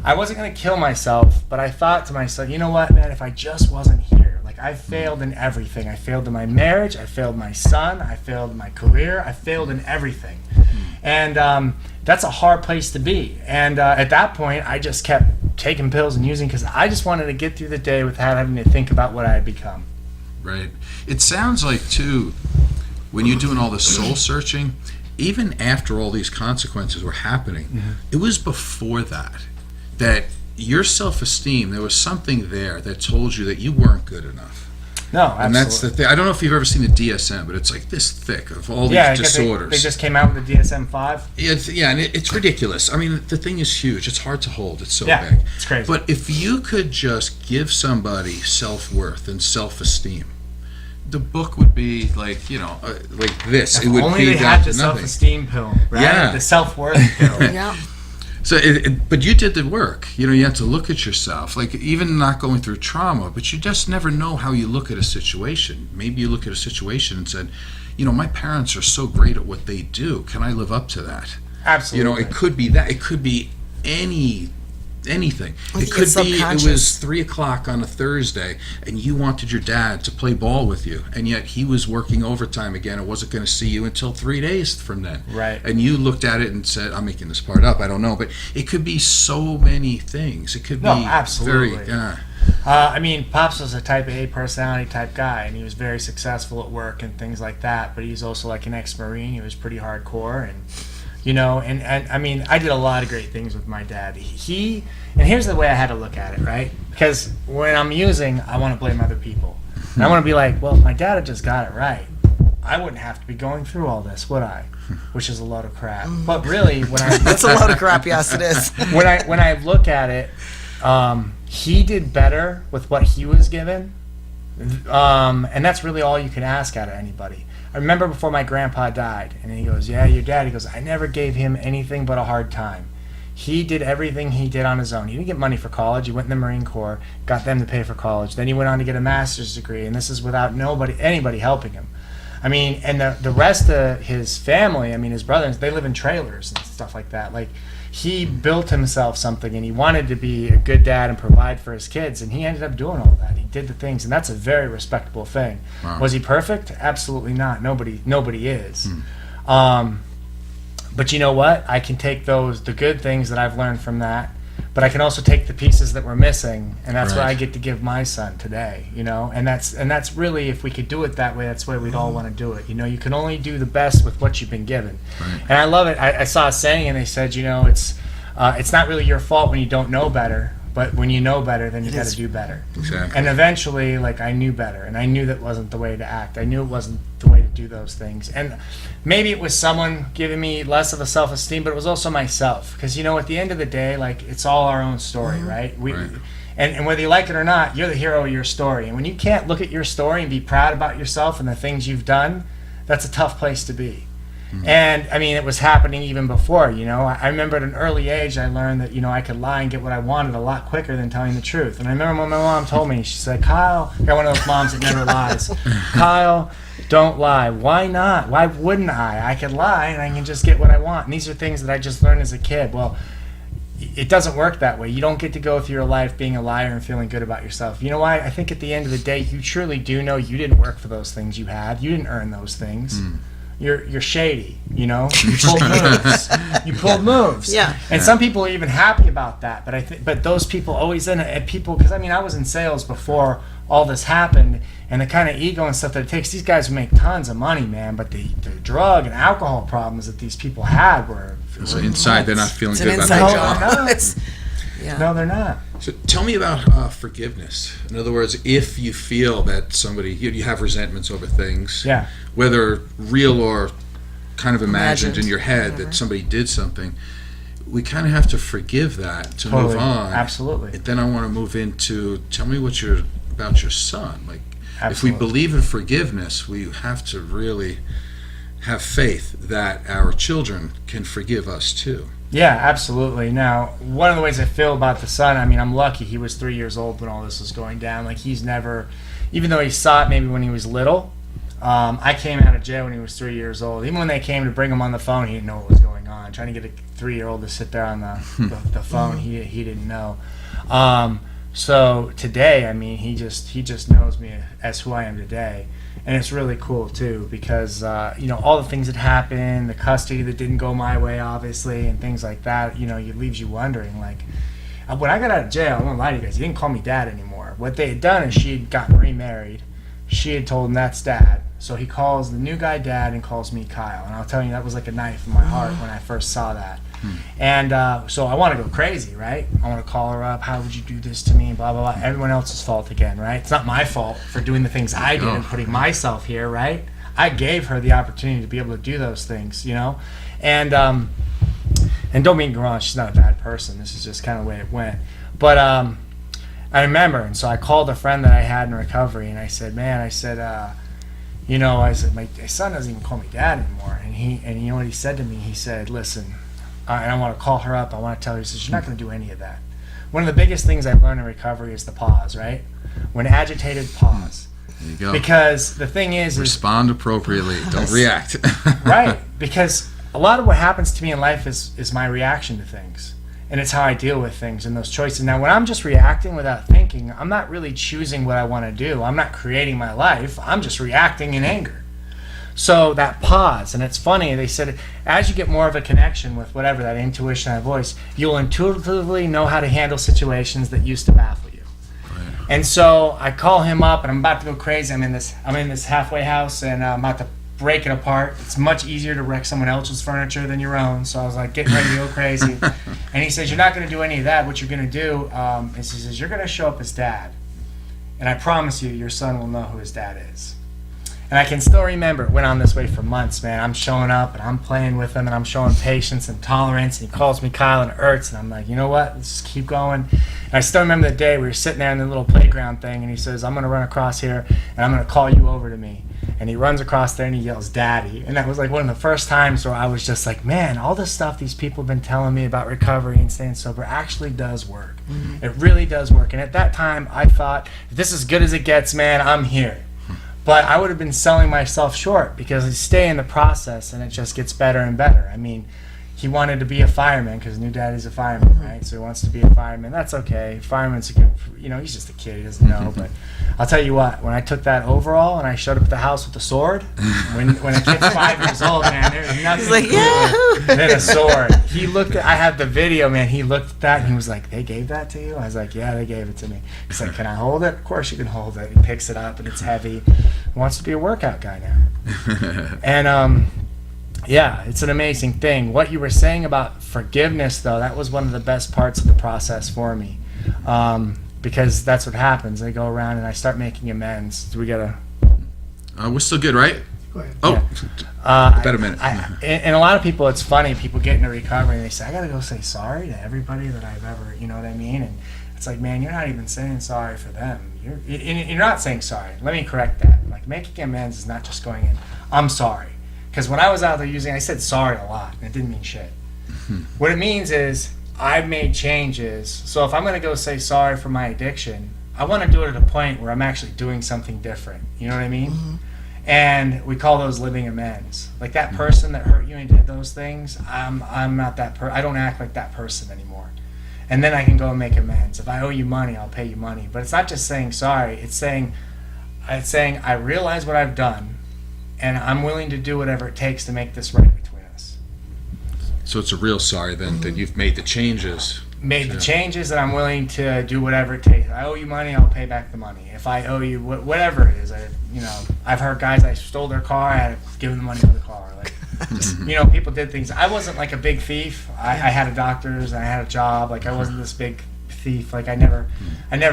I wasn't going to kill myself, but I thought to myself, you know what, man, if I just wasn't here. Like, I failed in everything. I failed in my marriage. I failed my son. I failed in my career. I failed in everything. And that's a hard place to be. And at that point, I just kept taking pills and using because I just wanted to get through the day without having to think about what I had become. Right. It sounds like, too, when you're doing all this soul searching, even after all these consequences were happening, it was before that your self-esteem, there was something there that told you that you weren't good enough. No, absolutely. And that's the thing. I don't know if you've ever seen the DSM, but it's like this thick of all these disorders. They just came out with the DSM-5. And it's ridiculous. I mean, the thing is huge. It's hard to hold. It's so Yeah, big. it's crazy. But if you could just give somebody self-worth and self-esteem, the book would be like, you know, like this. If It would only be they down had to the nothing. self-esteem pill, right? Yeah. The self-worth pill. Yeah. So, but you did the work. You know, you have to look at yourself. Like, even not going through trauma, but you just never know how you look at a situation. Maybe you look at a situation and said, you know, my parents are so great at what they do. Can I live up to that? Absolutely. You know, it could be that. It could be anything. Like It could be it subconscious. was 3:00 on a Thursday, and you wanted your dad to play ball with you, and yet he was working overtime again and wasn't going to see you until 3 days from then. Right. And you looked at it and said, "I'm making this part up. I don't know," but it could be so many things. It could No, be absolutely. very. Yeah. I mean, Pops was a type A personality type guy, and he was very successful at work and things like that. But he's also like an ex-Marine. He was pretty hardcore, and you know, and I mean, I did a lot of great things with my dad. And here's the way I had to look at it, right? Because when I'm using, I want to blame other people, and I want to be like, well, if my dad had just got it right, I wouldn't have to be going through all this, would I? Which is a load of crap. But really, when I That's a load of crap. Yes, it is. when I look at it, he did better with what he was given, and that's really all you can ask out of anybody. I remember before my grandpa died, and he goes, "Yeah, your dad." He goes, "I never gave him anything but a hard time. He did everything he did on his own. He didn't get money for college. He went in the Marine Corps, got them to pay for college. Then he went on to get a master's degree, and this is without anybody helping him. I mean, and the rest of his family, I mean, his brothers, they live in trailers and stuff like that. Like, he built himself something, and he wanted to be a good dad and provide for his kids, and he ended up doing all that. He did the things, and that's a very respectable thing. Wow. Was he perfect? Absolutely not. Nobody is. But you know what? I can take the good things that I've learned from that, but I can also take the pieces that were missing, and that's what Right. I get to give my son today, you know? And that's really, if we could do it that way, that's the way we'd all want to do it. You know, you can only do the best with what you've been given. Right. And I love it. I saw a saying, and they said, you know, it's not really your fault when you don't know better, but when you know better, then you got to do better. Exactly. And eventually, like, I knew better, and I knew that wasn't the way to act. I knew it wasn't the way to do those things. And maybe it was someone giving me less of a self-esteem, but it was also myself. Because, you know, at the end of the day, like, it's all our own story, right? Right. And whether you like it or not, you're the hero of your story. And when you can't look at your story and be proud about yourself and the things you've done, that's a tough place to be. And I mean, it was happening even before, you know. I remember at an early age, I learned that, you know, I could lie and get what I wanted a lot quicker than telling the truth. And I remember when my mom told me, she said, "Kyle," I got one of those moms that never lies. "Kyle, don't lie." Why not? Why wouldn't I? I could lie and I can just get what I want. And these are things that I just learned as a kid. Well, it doesn't work that way. You don't get to go through your life being a liar and feeling good about yourself. You know why? I think at the end of the day, you truly do know you didn't work for those things you had. You didn't earn those things. You're shady, you know. You pulled moves. You pulled moves. Yeah. And some people are even happy about that. But those people always because I mean, I was in sales before all this happened, and the kind of ego and stuff that it takes. These guys make tons of money, man. But the drug and alcohol problems that these people had were So inside, they're not feeling It's good an about inside their job. job. No. It's Yeah. No, they're not. So tell me about forgiveness. In other words, if you feel that somebody, you have resentments over things, Yeah. whether real or kind of imagined in your head Whatever. that somebody did something, we kind of have to forgive that to Totally. move on. Absolutely. And then I want to move into, tell me about your son. Like, if we Absolutely. believe in forgiveness, we have to really have faith that our children can forgive us too. Yeah, absolutely. Now, one of the ways I feel about the son, I mean, I'm lucky. He was 3 years old when all this was going down. Like, he's never, even though he saw it maybe when he was little, I came out of jail when he was 3 years old. Even when they came to bring him on the phone, he didn't know what was going on. Trying to get a 3-year-old to sit there on the phone, he didn't know. So today, I mean, he just knows me as who I am today. And it's really cool too, because all the things that happened, the custody that didn't go my way, obviously, and things like that. It leaves you wondering. Like, when I got out of jail, I won't lie to you guys, he didn't call me dad anymore. What they had done is she had gotten remarried. She had told him that's dad. So he calls the new guy dad and calls me Kyle. And I'll tell you, that was like a knife in my heart when I first saw that. And so I want to go crazy, right? I want to call her up. How would you do this to me? Blah, blah, blah. Everyone else's fault again, right? It's not my fault for doing the things I did and putting myself here, right? I gave her the opportunity to be able to do those things, And don't get me wrong, she's not a bad person. This is just kind of the way it went. But I remember, and so I called a friend that I had in recovery, and I said, I said, my son doesn't even call me dad anymore. And you know what he said to me? He said, listen, and I want to call her up. I want to tell her, he says, you're not going to do any of that. One of the biggest things I've learned in recovery is the pause, right? When agitated, pause. There you go. Because the thing is Respond appropriately. Don't react. right, because a lot of what happens to me in life is my reaction to things. And it's how I deal with things and those choices. Now, when I'm just reacting without thinking, I'm not really choosing what I want to do. I'm not creating my life. I'm just reacting in anger. So that pause, and it's funny, they said as you get more of a connection with whatever, that intuition, that voice, you'll intuitively know how to handle situations that used to baffle you. Right. And so I call him up, and I'm about to go crazy. I'm in this halfway house, and I'm about to break it apart. It's much easier to wreck someone else's furniture than your own. So I was like getting ready to go crazy. And he says, you're not going to do any of that. What you're going to do is he says, you're going to show up as dad. And I promise you, your son will know who his dad is. And I can still remember, it went on this way for months, man. I'm showing up, and I'm playing with him, and I'm showing patience and tolerance, and he calls me Kyle, and it hurts, and I'm like, you know what, let's just keep going. And I still remember the day we were sitting there in the little playground thing, and he says, I'm going to run across here, and I'm going to call you over to me. And he runs across there, and he yells, Daddy. And that was like one of the first times where I was just like, man, all this stuff these people have been telling me about recovery and staying sober actually does work. Mm-hmm. It really does work. And at that time, I thought, if this is as good as it gets, man, I'm here. But I would have been selling myself short, because I stay in the process and it just gets better and better. I mean, he wanted to be a fireman because new daddy's a fireman, right? So he wants to be a fireman. That's okay. Fireman's a good, he's just a kid. He doesn't know. But I'll tell you what, when I took that overall and I showed up at the house with a sword, when a kid's 5 years old, man, there's nothing He's like, cooler than a sword. He looked at, I have the video, man. He looked at that and he was like, they gave that to you? I was like, yeah, they gave it to me. He's like, can I hold it? Of course you can hold it. He picks it up and it's heavy. He wants to be a workout guy now. And, yeah, it's an amazing thing. What you were saying about forgiveness, though, that was one of the best parts of the process for me. Because that's what happens. I go around and I start making amends. Do we got to... We're still good, right? Go ahead. Oh, yeah. about a minute. And a lot of people, it's funny, people get into recovery and they say, I got to go say sorry to everybody that I've ever, you know what I mean? And it's like, man, you're not even saying sorry for them. You're not saying sorry. Let me correct that. Like, making amends is not just going in, I'm sorry. Because when I was out there using, I said sorry a lot, and it didn't mean shit. What it means is I've made changes. So if I'm going to go say sorry for my addiction, I want to do it at a point where I'm actually doing something different. You know what I mean? Mm-hmm. And we call those living amends. Like that person that hurt you and did those things, I'm not that I don't act like that person anymore. And then I can go and make amends. If I owe you money, I'll pay you money. But it's not just saying sorry. It's saying I realize what I've done, and I'm willing to do whatever it takes to make this right between us. So it's a real sorry then that you've made the changes. The changes, and I'm willing to do whatever it takes. If I owe you money, I'll pay back the money. If I owe you whatever it is, I've heard guys, I stole their car, I had to give them the money for the car. Like, People did things. I wasn't like a big thief. I had a doctor's and I had a job. Like, I wasn't this big thief. Like, I never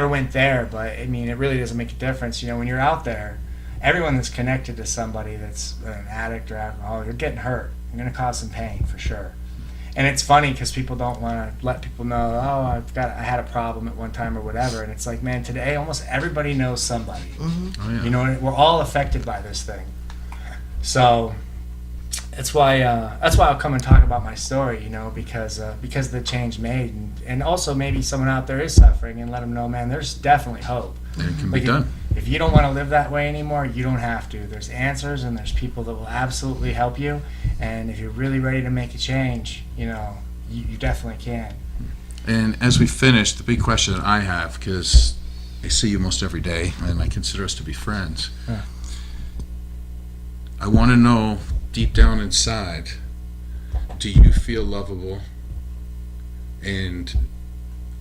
went there. But I mean, it really doesn't make a difference. When you're out there, everyone that's connected to somebody that's an addict or alcoholic, you're getting hurt. You're going to cause some pain for sure. And it's funny because people don't want to let people know, I had a problem at one time or whatever. And it's like, man, today almost everybody knows somebody. Oh, yeah. We're all affected by this thing. So that's why I'll come and talk about my story, because of the change made, and also maybe someone out there is suffering, and let them know, man, there's definitely hope. It can be done. If you don't want to live that way anymore, you don't have to. There's answers, and there's people that will absolutely help you. And if you're really ready to make a change, you definitely can. And as we finish, the big question that I have, because I see you most every day, and I consider us to be friends, I want to know, deep down inside, do you feel lovable, and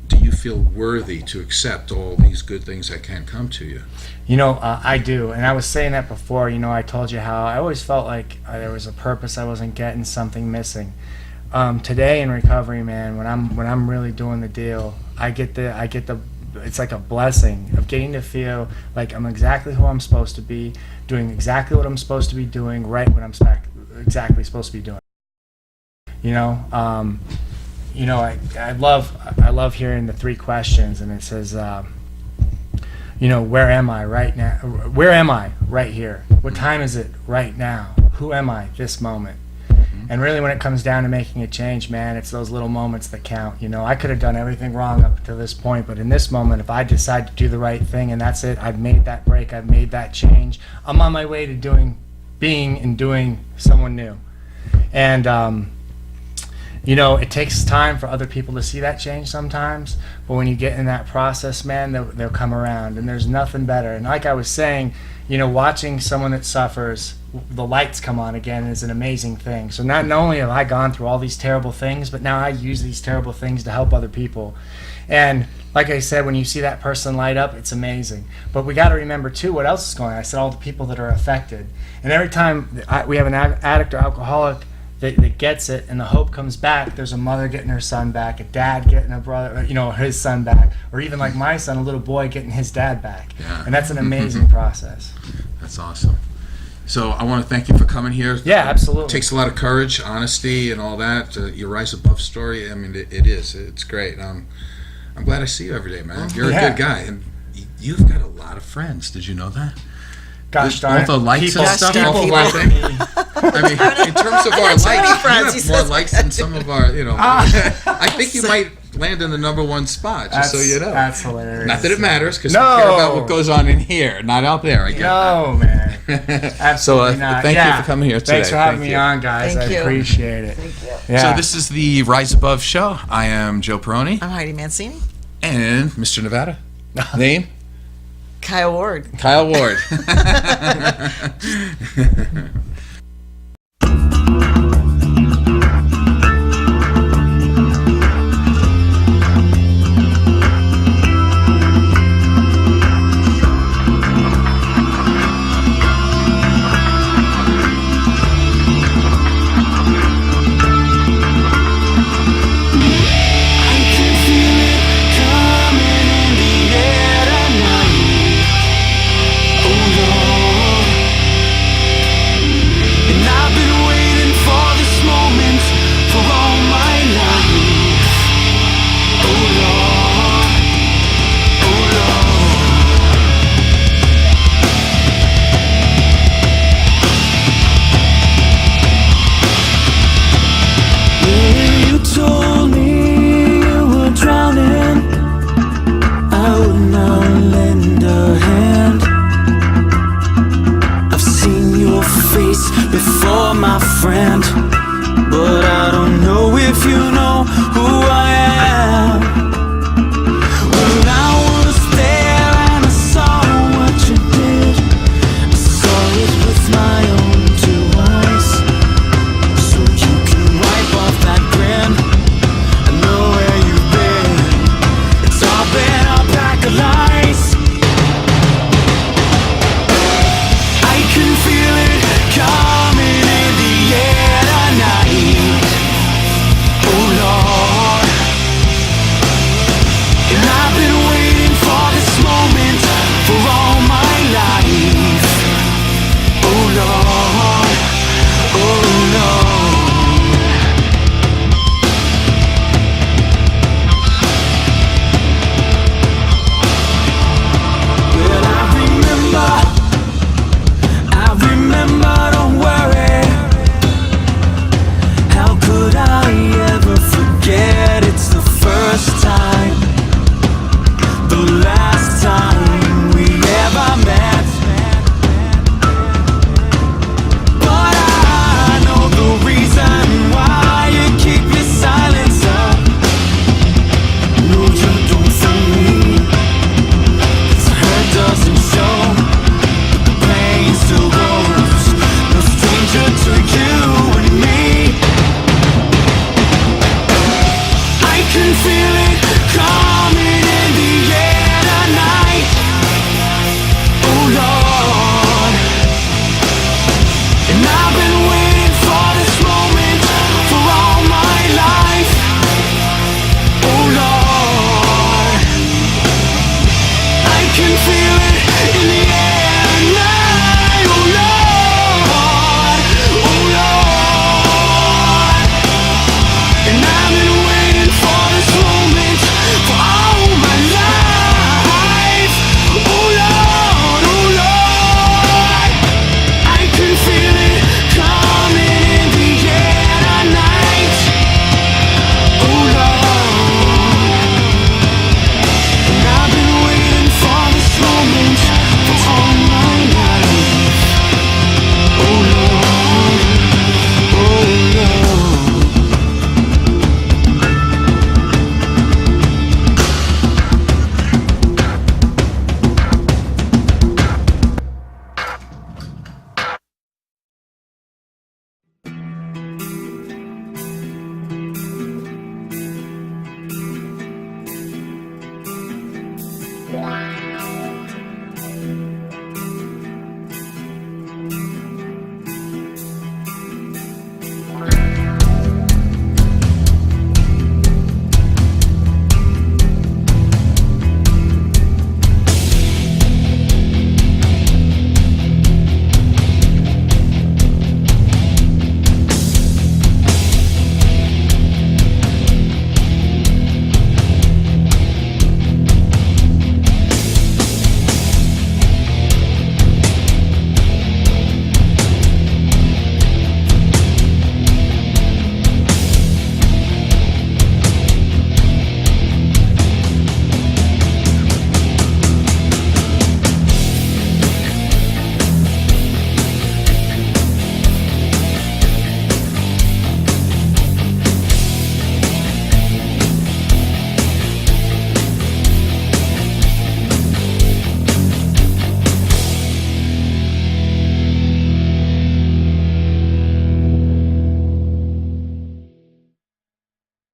do you feel worthy to accept all these good things that can come to you? I do, and I was saying that before. I told you how I always felt like there was a purpose I wasn't getting, something missing. Today in recovery, man, when I'm really doing the deal, I get the it's like a blessing of getting to feel like I'm exactly who I'm supposed to be, doing exactly what I'm supposed to be doing, right when I'm exactly supposed to be doing. I love hearing the 3 questions, and it says, where am I right now? Where am I right here? What time is it right now? Who am I this moment? And really, when it comes down to making a change, man, it's those little moments that count. I could have done everything wrong up to this point, but in this moment, if I decide to do the right thing, and that's it, I've made that break, I've made that change, I'm on my way to doing someone new. And it takes time for other people to see that change sometimes, but when you get in that process, man, they'll come around, and there's nothing better. And like I was saying, watching someone that suffers, the lights come on again is an amazing thing. So not only have I gone through all these terrible things, but now I use these terrible things to help other people. And like I said, when you see that person light up, it's amazing. But we got to remember too what else is going on. I said all the people that are affected. And every time we have an addict or alcoholic that gets it, and the hope comes back, there's a mother getting her son back, a dad getting a brother, his son back, or even like my son, a little boy getting his dad back. Yeah. And that's an amazing process. That's awesome. So I want to thank you for coming here. Yeah, absolutely. It takes a lot of courage, honesty, and all that. Your Rise Above story, I mean, it is. It's great. I'm glad I see you every day, man. You're a good guy, and you've got a lot of friends. Did you know that? Gosh darn all the likes and stuff. All the I mean, in terms of our likes, you have more likes than some of our, I think you might land in the #1 spot, just so you know. That's hilarious. Not that it matters, because we care about what goes on in here, not out there. I get that. Man. Absolutely not. Thank you for coming here today. Thanks for having me on, guys. Thank you. I appreciate it. Thank you. Yeah. So this is the Rise Above show. I am Joe Peroni. I'm Heidi Mancini. And Mr. Nevada. Name? Kyle Ward. Kyle Ward. Before my friend